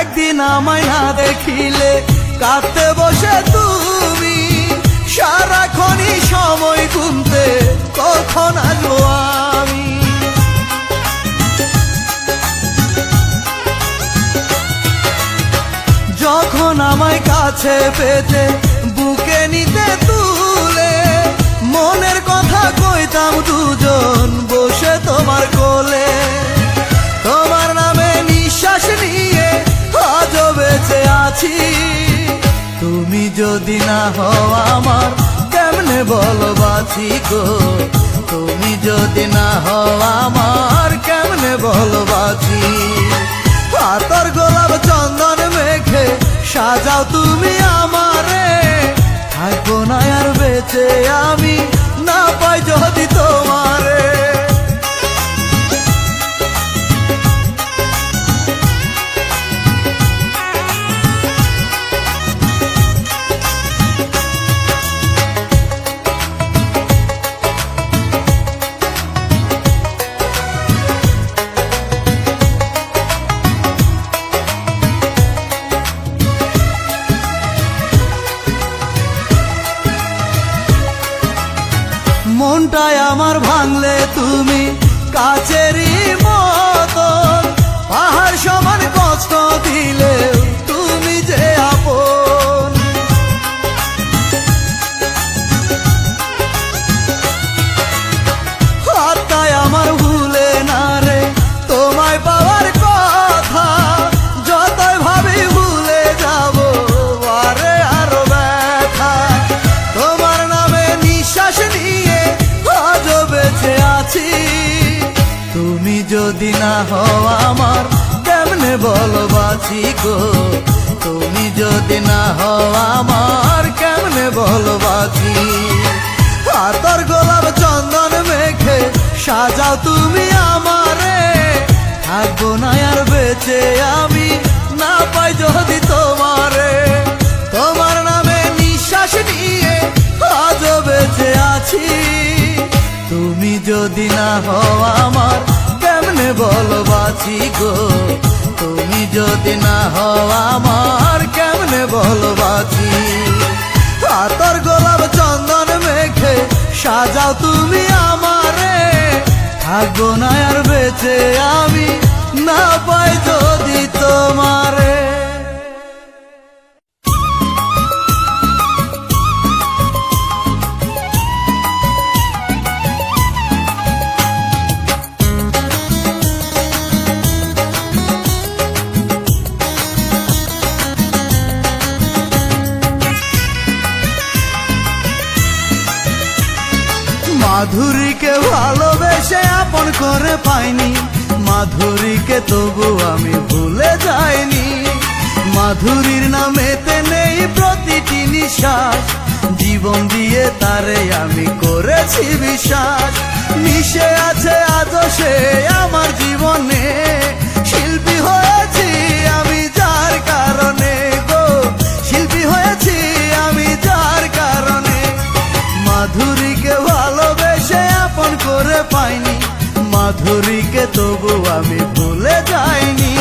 একদিন আমায় না দেখিলে কাঁদতে বসে তুমি, সারাক্ষণই সময় গুনতে কখন আসবো আমি। যখন আমায় কাছে পেতে বুকে নিতে তুলে, মনের কথা কইতাম দুজন বসে তোমার কোলে। তোমার নামে নিঃশ্বাস নিয়ে আজও বেঁচে আছি। তুমি যদি না হও আমার কেমনে বলো বাঁচি গো, তুমি যদি না হও আমার কেমনে বলো বাঁচি। পাতর গোলাপ চন্দন মেখে সাজাও তুমি আমারে, থাকবো না আর বেঁচে আমি না পাই যদি তোমারে। মনটাই আমার ভাঙলে তুমি কাচেরই মতন, পাহাড় সমান কষ্ট দিলে তুমি যে আপন। হাতটাই আমার ভুলে না রে তোমায় পাওয়ার কথা, যতই ভাবি ভুলে যাব আরে আরো ব্যথা। তোমার নামে নিঃশ্বাস নিয়ে আজও বেঁচে আছি। তুমি যদি না হও আমার কেমনে বলো বাঁচি গো, তুমি যদি না হও আমার কেমনে বলো বাঁচি। পাতর গোলাপ চন্দন মেখে সাজাও তুমি আমারে, থাকবো না আর বেঁচে আমি না পাই যদি তোমারে। তোমার নামে নিঃশ্বাস নিয়ে আজও বেঁচে আছি। তুমি যদি না হও আমার কেমনে বলো বাঁচি গো, তুমি যদি না হও আমার কেমনে বলো বাঁচি। পাতর গোলাপ চন্দন মেখে সাজাও তুমি আমারে, থাকবো না আর বেঁচে আমি না পাই যদি তোমারে। মাধুরীকে ভালোবেসে আপন করে পাইনি, মাধুরীকে তবু আমি ভুলে যাইনি। মাধুরীর নামেতে নেই প্রতিটি নিঃশ্বাস, জীবন দিয়ে তারে আমি করেছি বিশ্বাস। মিশে আছে আজও সে আমার জীবনে, শিল্পী হয়েছি আমি যার কারণে গো, শিল্পী হয়েছি আমি যার কারণে। মাধুরীকে ভালোবেসে আপন করে পাইনি, মাধুরীকে তবু আমি ভুলে যাইনি।